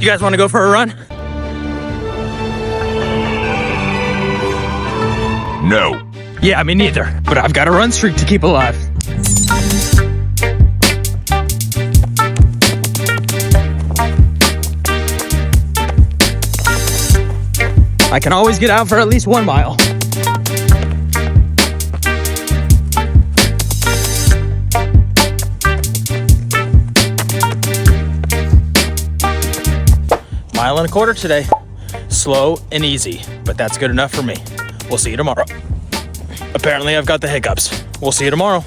You guys want to go for a run? No. Yeah, me neither. But I've got a run streak to keep alive. I can always get out for at least 1 mile. Mile and a quarter today. Slow and easy, but that's good enough for me. We'll see you tomorrow. Apparently I've got the hiccups. We'll see you tomorrow.